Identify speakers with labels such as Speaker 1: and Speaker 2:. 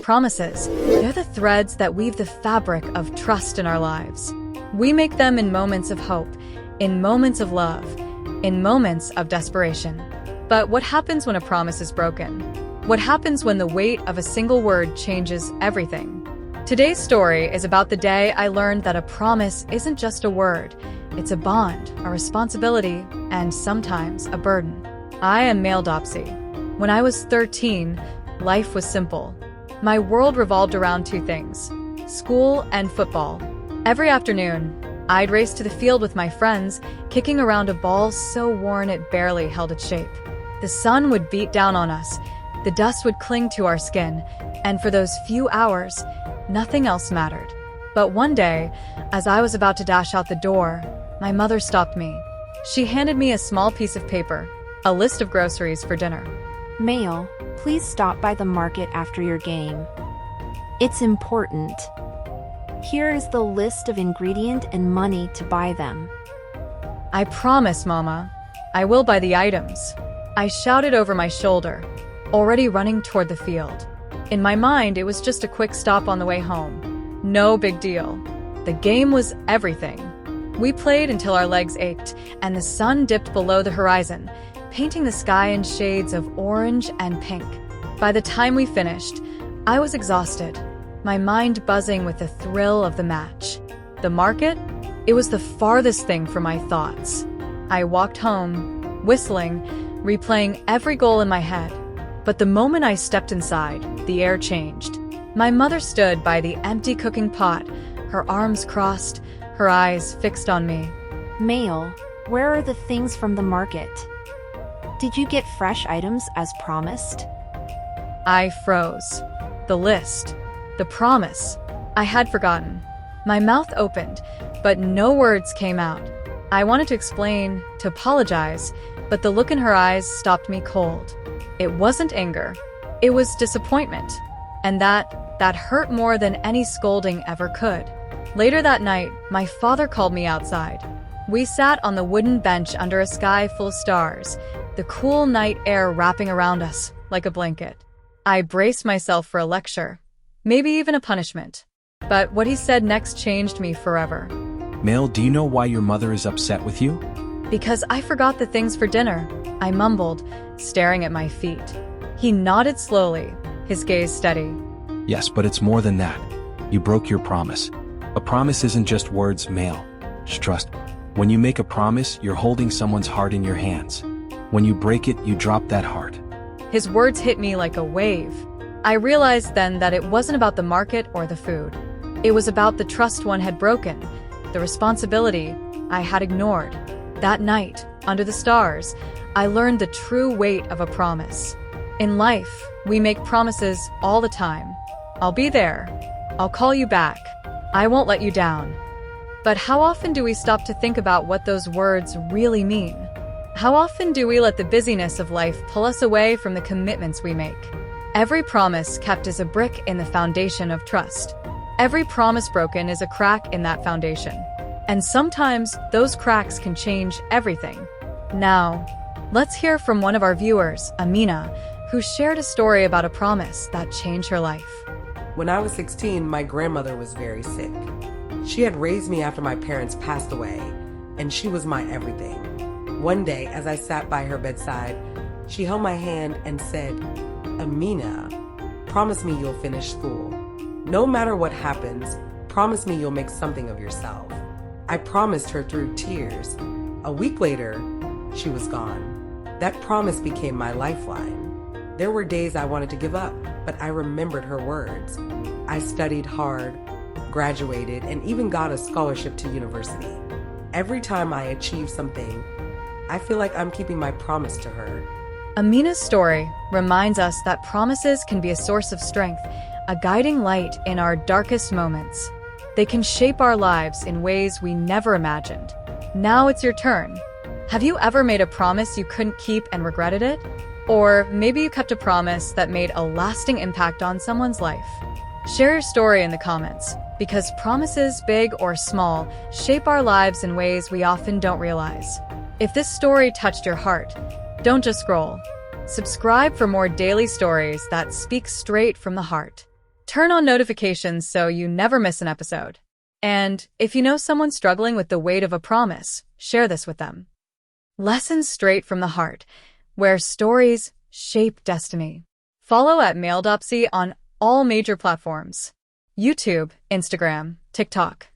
Speaker 1: Promises, they're the threads that weave the fabric of trust in our lives. We make them in moments of hope, in moments of love, in moments of desperation. But what happens when a promise is broken? What happens when the weight of a single word changes everything? Today's story is about the day I learned that a promise isn't just a word. It's a bond, a responsibility, and sometimes a burden. I am Mail Dopsy. When I was 13, life was simple. My world revolved around two things: school and football. Every afternoon, I'd race to the field with my friends, kicking around a ball so worn it barely held its shape. The sun would beat down on us, the dust would cling to our skin, and for those few hours, nothing else mattered. But one day, as I was about to dash out the door, my mother stopped me. She handed me a small piece of paper, a list of groceries for dinner.
Speaker 2: Mail, please stop by the market after your game. It's important. Here is the list of ingredient and money to buy them.
Speaker 1: I promise, Mama. I will buy the items. I shouted over my shoulder, already running toward the field. In my mind, it was just a quick stop on the way home. No big deal. The game was everything. We played until our legs ached, and the sun dipped below the horizon, painting the sky in shades of orange and pink. By the time we finished, I was exhausted, my mind buzzing with the thrill of the match. The market? It was the farthest thing from my thoughts. I walked home, whistling, replaying every goal in my head. But the moment I stepped inside, the air changed. My mother stood by the empty cooking pot, her arms crossed, her eyes fixed on me.
Speaker 2: Mail, where are the things from the market? Did you get fresh items as promised?
Speaker 1: I froze. The list. The promise. I had forgotten. My mouth opened, but no words came out. I wanted to explain, to apologize, but the look in her eyes stopped me cold. It wasn't anger. It was disappointment. And that hurt more than any scolding ever could. Later that night, my father called me outside. We sat on the wooden bench under a sky full of stars, the cool night air wrapping around us like a blanket. I braced myself for a lecture, maybe even a punishment. But what he said next changed me forever.
Speaker 3: Mail, do you know why your mother is upset with you?
Speaker 1: Because I forgot the things for dinner, I mumbled, staring at my feet. He nodded slowly, his gaze steady.
Speaker 3: Yes, but it's more than that. You broke your promise. A promise isn't just words, Mail. Just trust. When you make a promise, you're holding someone's heart in your hands. When you break it, you drop that heart.
Speaker 1: His words hit me like a wave. I realized then that it wasn't about the market or the food. It was about the trust one had broken, the responsibility I had ignored. That night, under the stars, I learned the true weight of a promise. In life, we make promises all the time. I'll be there. I'll call you back. I won't let you down. But how often do we stop to think about what those words really mean? How often do we let the busyness of life pull us away from the commitments we make? Every promise kept is a brick in the foundation of trust. Every promise broken is a crack in that foundation. And sometimes those cracks can change everything. Now, let's hear from one of our viewers, Amina, who shared a story about a promise that changed her life.
Speaker 4: When I was 16, my grandmother was very sick. She had raised me after my parents passed away, and she was my everything. One day, as I sat by her bedside, she held my hand and said, "Amina, promise me you'll finish school. No matter what happens, promise me you'll make something of yourself." I promised her through tears. A week later, she was gone. That promise became my lifeline. There were days I wanted to give up, but I remembered her words. I studied hard, graduated, and even got a scholarship to university. Every time I achieve something, I feel like I'm keeping my promise to her.
Speaker 1: Amina's story reminds us that promises can be a source of strength, a guiding light in our darkest moments. They can shape our lives in ways we never imagined. Now it's your turn. Have you ever made a promise you couldn't keep and regretted it? Or maybe you kept a promise that made a lasting impact on someone's life. Share your story in the comments, because promises, big or small, shape our lives in ways we often don't realize. If this story touched your heart, don't just scroll. Subscribe for more daily stories that speak straight from the heart. Turn on notifications so you never miss an episode. And if you know someone struggling with the weight of a promise, share this with them. Lessons straight from the heart, where stories shape destiny. Follow at Maildopsy on all major platforms: YouTube, Instagram, TikTok.